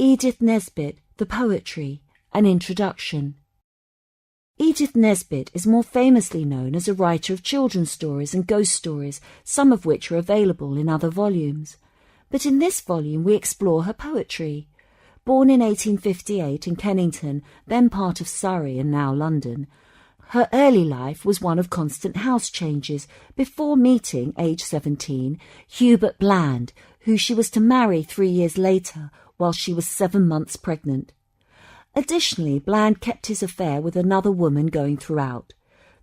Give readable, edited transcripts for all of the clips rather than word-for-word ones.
Edith Nesbit, The Poetry, an Introduction. Edith Nesbit is more famously known as a writer of children's stories and ghost stories, some of which are available in other volumes. But in this volume we explore her poetry. Born in 1858 in Kennington, then part of Surrey and now London, her early life was one of constant house changes before meeting, age 17, Hubert Bland, who she was to marry 3 years later while she was 7 months pregnant. Additionally, Bland kept his affair with another woman going throughout.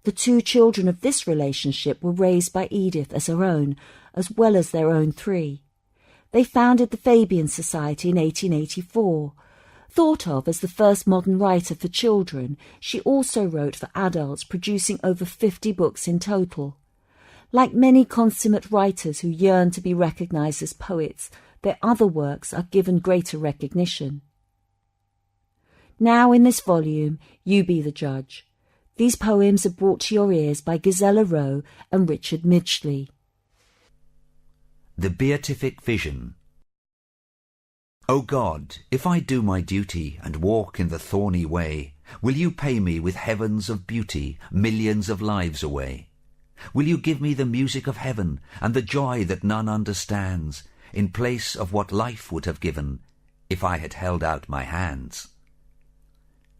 The 2 children of this relationship were raised by Edith as her own, as well as their own 3. They founded the Fabian Society in 1884. Thought of as the first modern writer for children, she also wrote for adults, producing over 50 books in total. Like many consummate writers who yearn to be recognised as poets, their other works are given greater recognition. Now in this volume, you be the judge. These poems are brought to your ears by Gisela Rowe and Richard Midgley. The Beatific Vision. O God, if I do my duty and walk in the thorny way, will you pay me with heavens of beauty, millions of lives away? Will you give me the music of heaven and the joy that none understands, in place of what life would have given if I had held out my hands?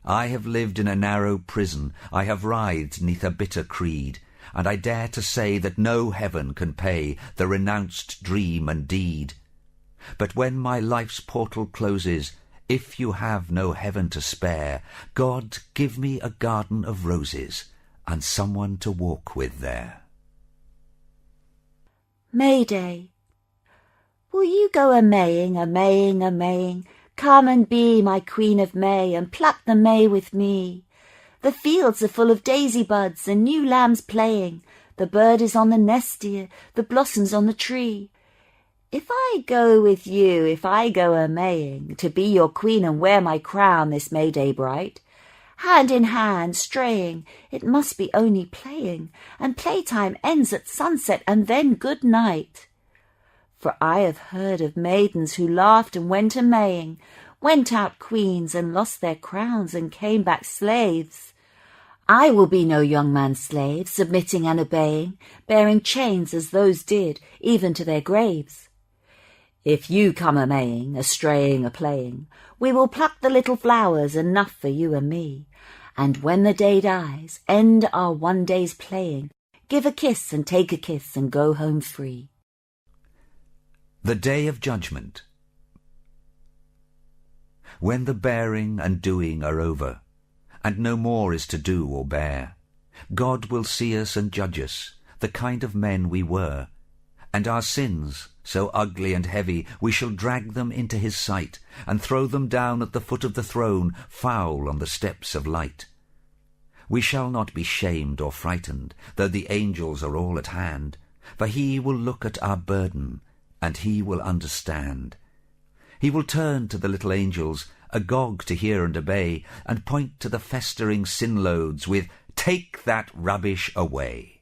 I have lived in a narrow prison, I have writhed 'neath a bitter creed, and I dare to say that no heaven can pay the renounced dream and deed. But when my life's portal closes, if you have no heaven to spare, God, give me a garden of roses and someone to walk with there. May Day. Will you go a-maying, a-maying, a-maying? Come and be my Queen of May, and pluck the May with me. The fields are full of daisy buds and new lambs playing. The bird is on the nest, dear, the blossoms on the tree. If I go with you, if I go a-maying, to be your queen and wear my crown this May Day bright, hand in hand, straying, it must be only playing, and playtime ends at sunset, and then good night. For I have heard of maidens who laughed and went a-maying, went out queens and lost their crowns and came back slaves. I will be no young man's slave, submitting and obeying, bearing chains as those did, even to their graves. If you come a-maying, a-straying, a-playing, we will pluck the little flowers, enough for you and me. And when the day dies, end our one day's playing, give a kiss and take a kiss and go home free. The Day of Judgement. When the bearing and doing are over, and no more is to do or bear, God will see us and judge us, the kind of men we were, and our sins, so ugly and heavy, we shall drag them into his sight, and throw them down at the foot of the throne, foul on the steps of light. We shall not be shamed or frightened, though the angels are all at hand, for he will look at our burden, and he will understand. He will turn to the little angels, agog to hear and obey, and point to the festering sin-loads with, "Take that rubbish away."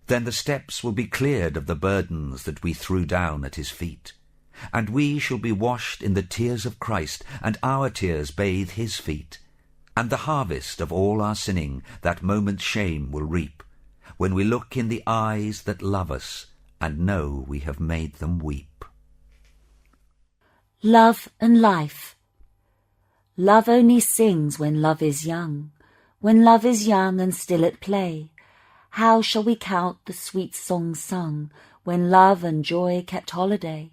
Then the steps will be cleared of the burdens that we threw down at his feet, and we shall be washed in the tears of Christ, and our tears bathe his feet. And the harvest of all our sinning that moment's shame will reap, when we look in the eyes that love us, and know we have made them weep. Love and life. Love only sings when love is young, when love is young and still at play. How shall we count the sweet songs sung, when love and joy kept holiday?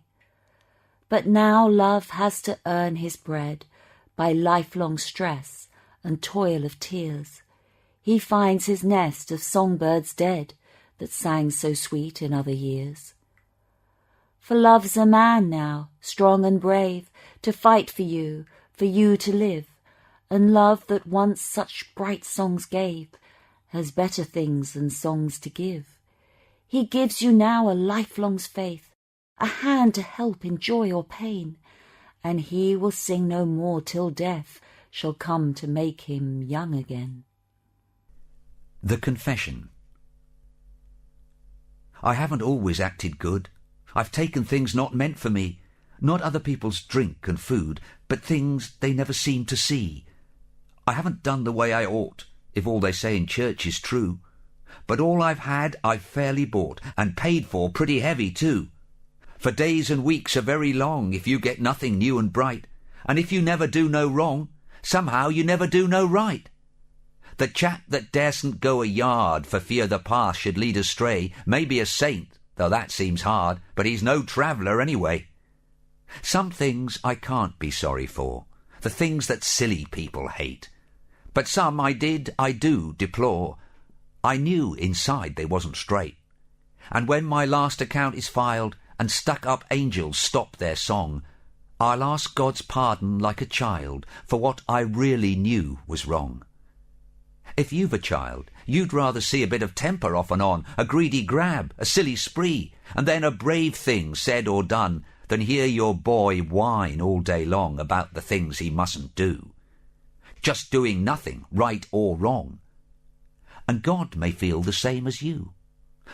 But now love has to earn his bread by lifelong stress and toil of tears. He finds his nest of songbirds dead that sang so sweet in other years. For love's a man now, strong and brave, to fight for you to live, and love that once such bright songs gave has better things than songs to give. He gives you now a lifelong's faith, a hand to help in joy or pain, and he will sing no more till death shall come to make him young again. The Confession. I haven't always acted good. I've taken things not meant for me. Not other people's drink and food, but things they never seem to see. I haven't done the way I ought, if all they say in church is true. But all I've had I've fairly bought, and paid for pretty heavy too. For days and weeks are very long if you get nothing new and bright, and if you never do no wrong, somehow you never do no right. The chap that daresn't go a yard for fear the path should lead astray may be a saint, though that seems hard, but he's no traveller anyway. Some things I can't be sorry for, the things that silly people hate. But some I do deplore. I knew inside they wasn't straight. And when my last account is filed, and stuck-up angels stop their song, I'll ask God's pardon like a child for what I really knew was wrong. If you've a child, you'd rather see a bit of temper off and on, a greedy grab, a silly spree, and then a brave thing said or done, than hear your boy whine all day long about the things he mustn't do. Just doing nothing, right or wrong. And God may feel the same as you.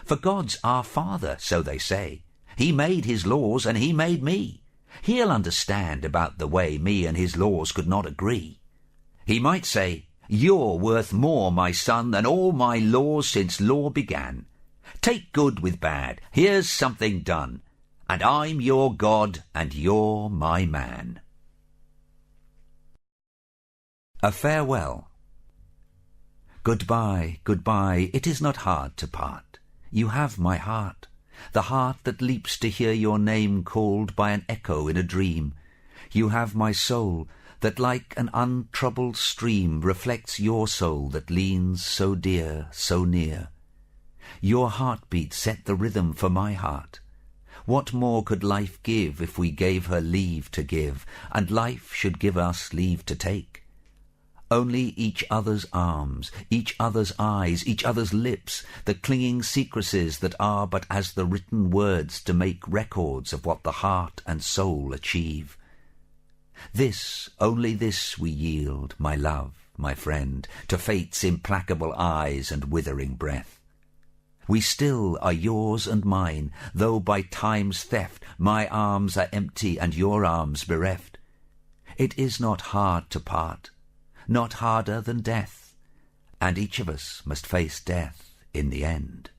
For God's our Father, so they say. He made his laws and he made me. He'll understand about the way me and his laws could not agree. He might say, "You're worth more, my son, than all my laws since law began. Take good with bad, here's something done, and I'm your God and you're my man." A Farewell. Goodbye, goodbye, it is not hard to part. You have my heart, the heart that leaps to hear your name called by an echo in a dream. You have my soul, that like an untroubled stream reflects your soul that leans so dear, so near. Your heartbeat set the rhythm for my heart. What more could life give if we gave her leave to give, and life should give us leave to take? Only each other's arms, each other's eyes, each other's lips, the clinging secrecies that are but as the written words to make records of what the heart and soul achieve. This, only this we yield, my love, my friend, to fate's implacable eyes and withering breath. We still are yours and mine, though by time's theft my arms are empty and your arms bereft. It is not hard to part, not harder than death, and each of us must face death in the end.